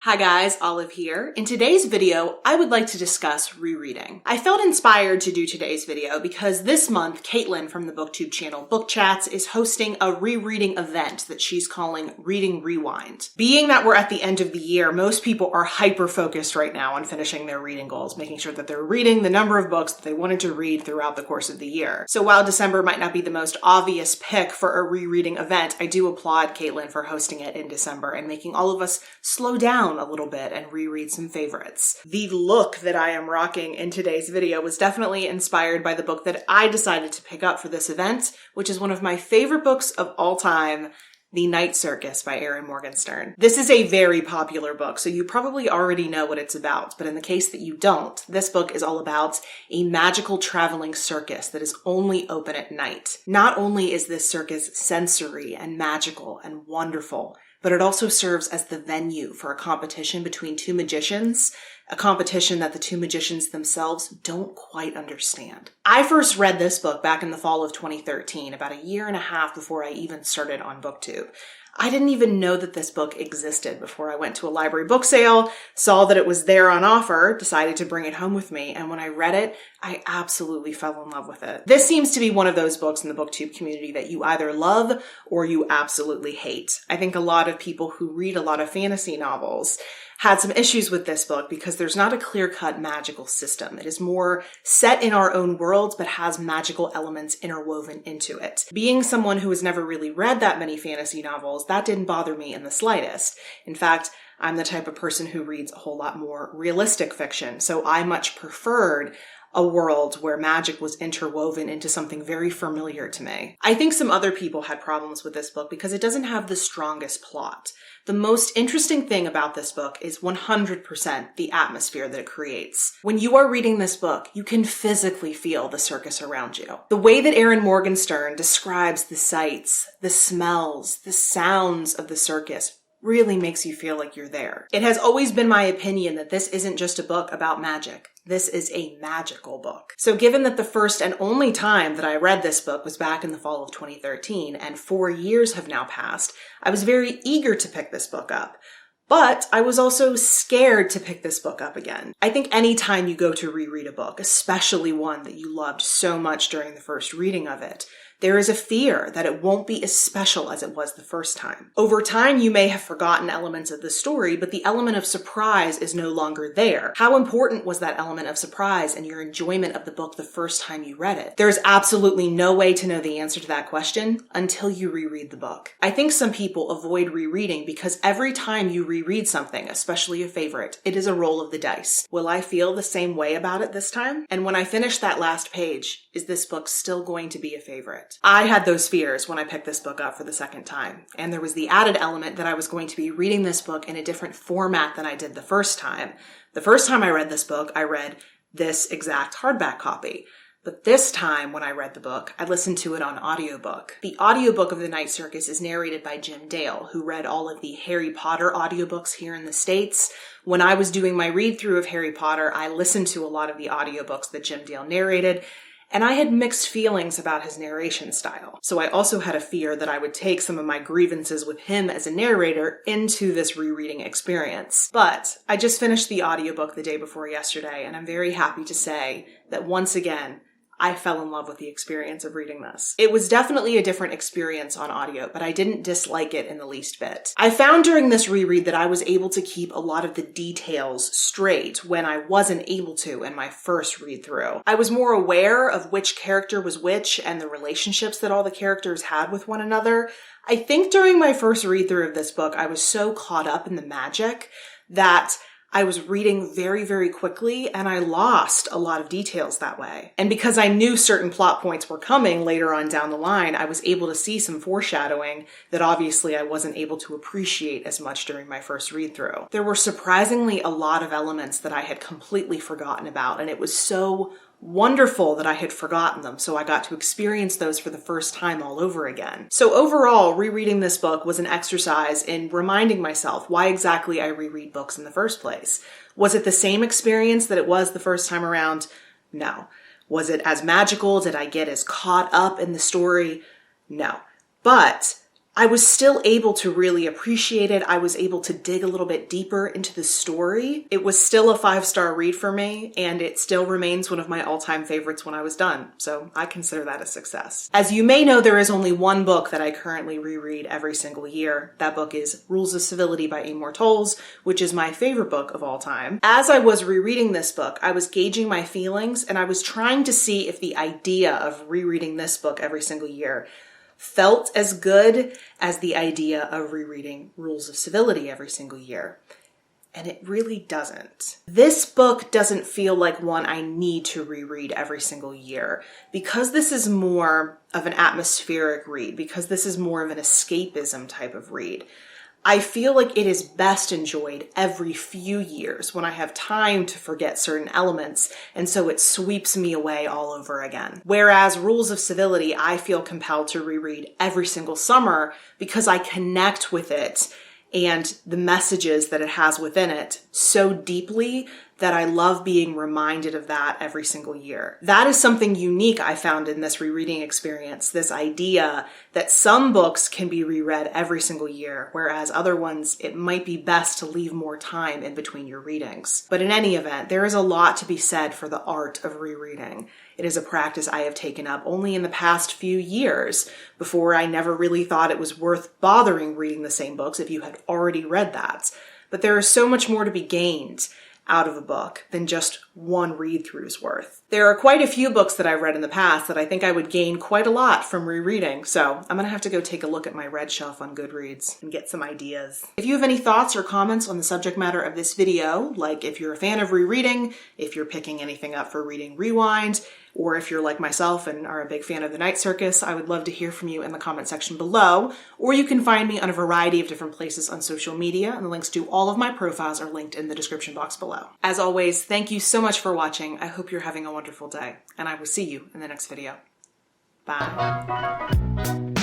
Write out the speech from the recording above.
Hi guys, Olive here. In today's video, I would like to discuss rereading. I felt inspired to do today's video because this month, Caitlin from the BookTube channel BookChats is hosting a rereading event that she's calling Reading Rewind. Being that we're at the end of the year, most people are hyper-focused right now on finishing their reading goals, making sure that they're reading the number of books that they wanted to read throughout the course of the year. So while December might not be the most obvious pick for a rereading event, I do applaud Caitlin for hosting it in December and making all of us slow down a little bit and reread some favorites. The look that I am rocking in today's video was definitely inspired by the book that I decided to pick up for this event, which is one of my favorite books of all time, The Night Circus by Erin Morgenstern. This is a very popular book, so you probably already know what it's about, but in the case that you don't, this book is all about a magical traveling circus that is only open at night. Not only is this circus sensory and magical and wonderful, but it also serves as the venue for a competition between two magicians, a competition that the two magicians themselves don't quite understand. I first read this book back in the fall of 2013, about a year and a half before I even started on BookTube. I didn't even know that this book existed before I went to a library book sale, saw that it was there on offer, decided to bring it home with me, and when I read it, I absolutely fell in love with it. This seems to be one of those books in the BookTube community that you either love or you absolutely hate. I think a lot of people who read a lot of fantasy novels had some issues with this book because there's not a clear-cut magical system. It is more set in our own worlds, but has magical elements interwoven into it. Being someone who has never really read that many fantasy novels, that didn't bother me in the slightest. In fact, I'm the type of person who reads a whole lot more realistic fiction, so I much preferred a world where magic was interwoven into something very familiar to me. I think some other people had problems with this book because it doesn't have the strongest plot. The most interesting thing about this book is 100% the atmosphere that it creates. When you are reading this book, you can physically feel the circus around you. The way that Erin Morgenstern describes the sights, the smells, the sounds of the circus really makes you feel like you're there. It has always been my opinion that this isn't just a book about magic. This is a magical book. So given that the first and only time that I read this book was back in the fall of 2013, and 4 years have now passed, I was very eager to pick this book up. But I was also scared to pick this book up again. I think anytime you go to reread a book, especially one that you loved so much during the first reading of it, there is a fear that it won't be as special as it was the first time. Over time, you may have forgotten elements of the story, but the element of surprise is no longer there. How important was that element of surprise in your enjoyment of the book the first time you read it? There's absolutely no way to know the answer to that question until you reread the book. I think some people avoid rereading because every time you reread something, especially a favorite, it is a roll of the dice. Will I feel the same way about it this time? And when I finish that last page, is this book still going to be a favorite? I had those fears when I picked this book up for the second time, and there was the added element that I was going to be reading this book in a different format than I did the first time. The first time I read this book, I read this exact hardback copy. But this time when I read the book, I listened to it on audiobook. The audiobook of The Night Circus is narrated by Jim Dale, who read all of the Harry Potter audiobooks here in the States. When I was doing my read-through of Harry Potter, I listened to a lot of the audiobooks that Jim Dale narrated, and I had mixed feelings about his narration style. So I also had a fear that I would take some of my grievances with him as a narrator into this rereading experience. But I just finished the audiobook the day before yesterday, and I'm very happy to say that once again, I fell in love with the experience of reading this. It was definitely a different experience on audio, but I didn't dislike it in the least bit. I found during this reread that I was able to keep a lot of the details straight when I wasn't able to in my first read through. I was more aware of which character was which and the relationships that all the characters had with one another. I think during my first read through of this book, I was so caught up in the magic that I was reading very, very quickly, and I lost a lot of details that way. And because I knew certain plot points were coming later on down the line, I was able to see some foreshadowing that obviously I wasn't able to appreciate as much during my first read-through. There were surprisingly a lot of elements that I had completely forgotten about, and it was so wonderful that I had forgotten them, so I got to experience those for the first time all over again. So overall, rereading this book was an exercise in reminding myself why exactly I reread books in the first place. Was it the same experience that it was the first time around? No. Was it as magical? Did I get as caught up in the story? No. But I was still able to really appreciate it. I was able to dig a little bit deeper into the story. It was still a 5-star read for me, and it still remains one of my all-time favorites when I was done. So I consider that a success. As you may know, there is only one book that I currently reread every single year. That book is Rules of Civility by Amor Towles, which is my favorite book of all time. As I was rereading this book, I was gauging my feelings, and I was trying to see if the idea of rereading this book every single year felt as good as the idea of rereading Rules of Civility every single year. And it really doesn't. This book doesn't feel like one I need to reread every single year. Because this is more of an atmospheric read, because this is more of an escapism type of read, I feel like it is best enjoyed every few years when I have time to forget certain elements, and so it sweeps me away all over again. Whereas Rules of Civility, I feel compelled to reread every single summer because I connect with it and the messages that it has within it so deeply that I love being reminded of that every single year. That is something unique I found in this rereading experience, this idea that some books can be reread every single year, whereas other ones, it might be best to leave more time in between your readings. But in any event, there is a lot to be said for the art of rereading. It is a practice I have taken up only in the past few years. Before, I never really thought it was worth bothering reading the same books if you had already read that. But there is so much more to be gained out of a book than just one read-through's worth. There are quite a few books that I've read in the past that I think I would gain quite a lot from rereading, so I'm gonna have to go take a look at my read shelf on Goodreads and get some ideas. If you have any thoughts or comments on the subject matter of this video, like if you're a fan of rereading, if you're picking anything up for Reading Rewind, or if you're like myself and are a big fan of the Night Circus, I would love to hear from you in the comment section below, or you can find me on a variety of different places on social media, and the links to all of my profiles are linked in the description box below. As always, thank you so much for watching. I hope you're having a wonderful day, and I will see you in the next video. Bye.